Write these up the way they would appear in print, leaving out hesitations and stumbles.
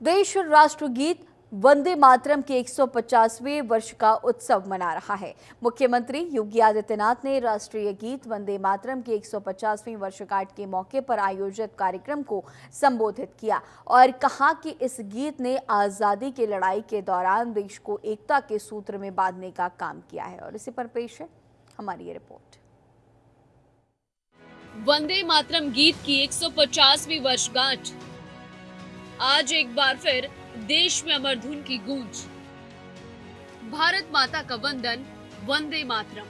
देश राष्ट्रगीत वंदे मातरम के 150वें वर्ष का उत्सव मना रहा है। मुख्यमंत्री योगी आदित्यनाथ ने राष्ट्रीय गीत वंदे मातरम की 150वीं वर्षगांठ के मौके पर आयोजित कार्यक्रम को संबोधित किया और कहा कि इस गीत ने आजादी की लड़ाई के दौरान देश को एकता के सूत्र में बांधने का काम किया है। और इसी पर पेश है हमारी ये रिपोर्ट। वंदे मातरम गीत की 150वीं वर्षगांठ, आज एक बार फिर देश में अमर धुन की गूंज। भारत माता का वंदन, वंदे मातरम।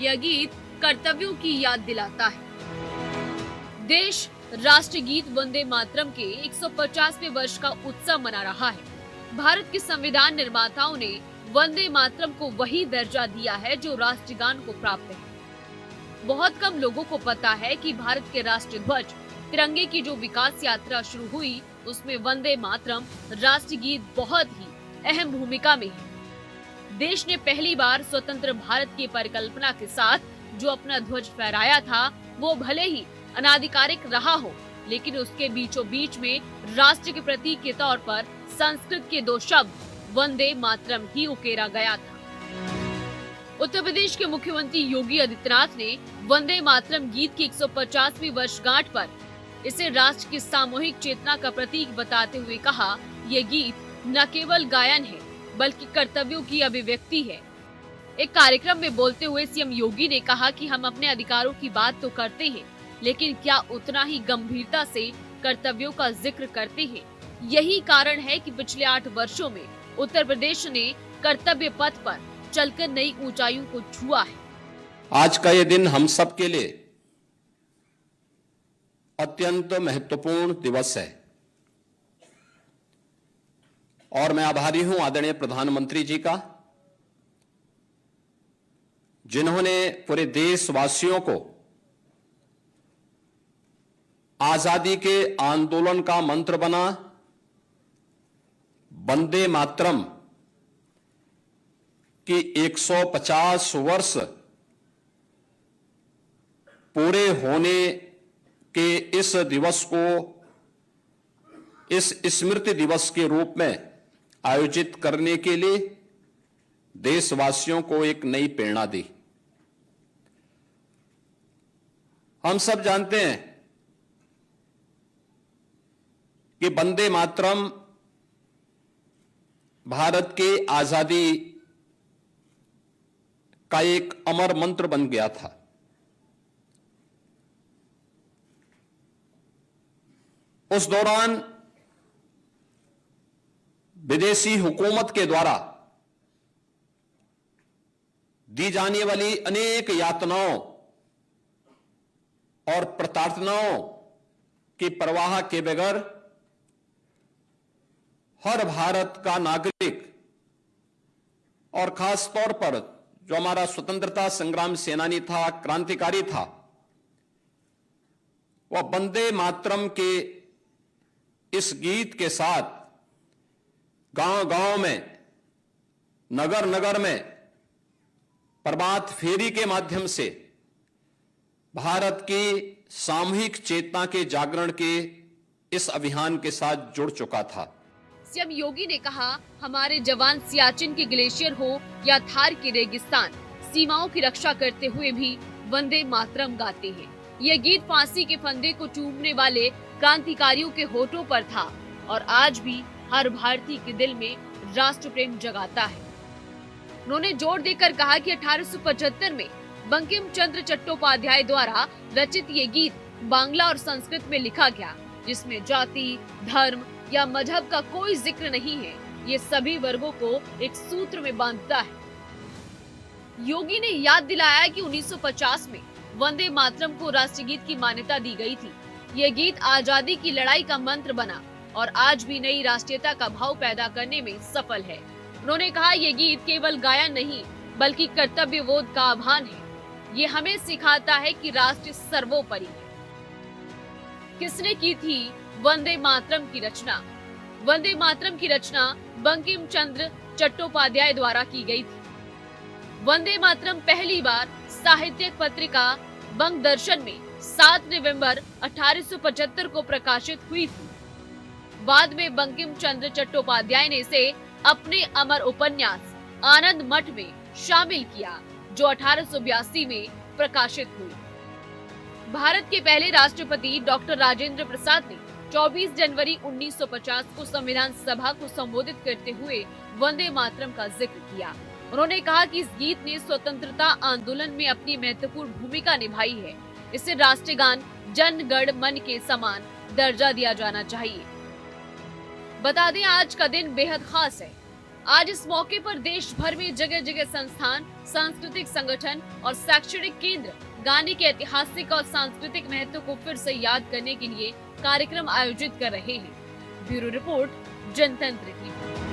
यह गीत कर्तव्यों की याद दिलाता है। देश राष्ट्रीय गीत वंदे मातरम के 150वें वर्ष का उत्सव मना रहा है। भारत के संविधान निर्माताओं ने वंदे मातरम को वही दर्जा दिया है जो राष्ट्रगान को प्राप्त है। बहुत कम लोगों को पता है कि भारत के राष्ट्रीय ध्वज तिरंगे की जो विकास यात्रा शुरू हुई, उसमें वंदे मातरम राष्ट्रीय गीत बहुत ही अहम भूमिका में है। देश ने पहली बार स्वतंत्र भारत की परिकल्पना के साथ जो अपना ध्वज फहराया था, वो भले ही अनाधिकारिक रहा हो, लेकिन उसके बीचों बीच में राष्ट्र के प्रतीक के तौर पर संस्कृत के दो शब्द वंदे मातरम ही उकेरा गया था। उत्तर प्रदेश के मुख्यमंत्री योगी आदित्यनाथ ने वंदे मातरम गीत की 150वीं वर्षगांठ पर इसे राष्ट्र की सामूहिक चेतना का प्रतीक बताते हुए कहा, ये गीत न केवल गायन है बल्कि कर्तव्यों की अभिव्यक्ति है। एक कार्यक्रम में बोलते हुए सीएम योगी ने कहा कि हम अपने अधिकारों की बात तो करते हैं, लेकिन क्या उतना ही गंभीरता से कर्तव्यों का जिक्र करते हैं। यही कारण है कि पिछले 8 वर्षों में उत्तर प्रदेश ने कर्तव्य पथ पर चलकर नई ऊंचाइयों को छुआ है। आज का ये दिन हम सब के लिए अत्यंत महत्वपूर्ण दिवस है और मैं आभारी हूं आदरणीय प्रधानमंत्री जी का, जिन्होंने पूरे देशवासियों को आजादी के आंदोलन का मंत्र बना वंदे मातरम की 150 वर्ष पूरे होने के इस दिवस को इस स्मृति दिवस के रूप में आयोजित करने के लिए देशवासियों को एक नई प्रेरणा दी। हम सब जानते हैं कि वंदे मातरम भारत के आजादी का एक अमर मंत्र बन गया था। उस दौरान विदेशी हुकूमत के द्वारा दी जाने वाली अनेक यातनाओं और प्रताड़नाओं की परवाह के बगैर हर भारत का नागरिक और खास तौर पर जो हमारा स्वतंत्रता संग्राम सेनानी था, क्रांतिकारी था, वह वंदे मातरम के इस गीत के साथ गांव-गांव में, नगर-नगर में प्रभात फेरी के माध्यम से भारत की सामूहिक चेतना के जागरण के इस अभियान के साथ जुड़ चुका था। सीएम योगी ने कहा, हमारे जवान सियाचिन के ग्लेशियर हो या थार के रेगिस्तान, सीमाओं की रक्षा करते हुए भी वंदे मातरम गाते हैं। यह गीत फांसी के फंदे को चूमने वाले क्रांतिकारियों के होठों पर था और आज भी हर भारतीय के दिल में राष्ट्र प्रेम जगाता है। उन्होंने जोर देकर कहा कि 1875 में बंकिम चंद्र चट्टोपाध्याय द्वारा रचित ये गीत बांग्ला और संस्कृत में लिखा गया, जिसमें जाति, धर्म या मजहब का कोई जिक्र नहीं है। ये सभी वर्गों को एक सूत्र में बांधता है। योगी ने याद दिलाया कि 1950 में वंदे मातरम को राष्ट्रीय गीत की मान्यता दी गई थी। यह गीत आजादी की लड़ाई का मंत्र बना और आज भी नई राष्ट्रीयता का भाव पैदा करने में सफल है। उन्होंने कहा, यह गीत केवल गायन नहीं बल्कि कर्तव्यबोध का आह्वान है। ये हमें सिखाता है कि राष्ट्र सर्वोपरि है। किसने की थी वंदे मातरम की रचना? वंदे मातरम की रचना बंकिम चंद्र चट्टोपाध्याय द्वारा की गई थी। वंदे मातरम पहली बार साहित्यिक पत्रिका बंग दर्शन में 7 नवंबर 1875 को प्रकाशित हुई थी। बाद में बंकिम चंद्र चट्टोपाध्याय ने इसे अपने अमर उपन्यास आनंद मठ में शामिल किया, जो 1882 में प्रकाशित हुई। भारत के पहले राष्ट्रपति डॉक्टर राजेंद्र प्रसाद ने 24 जनवरी 1950 को संविधान सभा को संबोधित करते हुए वंदे मातरम का जिक्र किया। उन्होंने कहा कि इस गीत ने स्वतंत्रता आंदोलन में अपनी महत्वपूर्ण भूमिका निभाई है। इसे राष्ट्रीय गान जन गण मन के समान दर्जा दिया जाना चाहिए। बता दें, आज का दिन बेहद खास है। आज इस मौके पर देश भर में जगह जगह संस्थान, सांस्कृतिक संगठन और शैक्षणिक केंद्र गाने के ऐतिहासिक और सांस्कृतिक महत्व को फिर से याद करने के लिए कार्यक्रम आयोजित कर रहे हैं। ब्यूरो रिपोर्ट, जनतंत्र टीवी।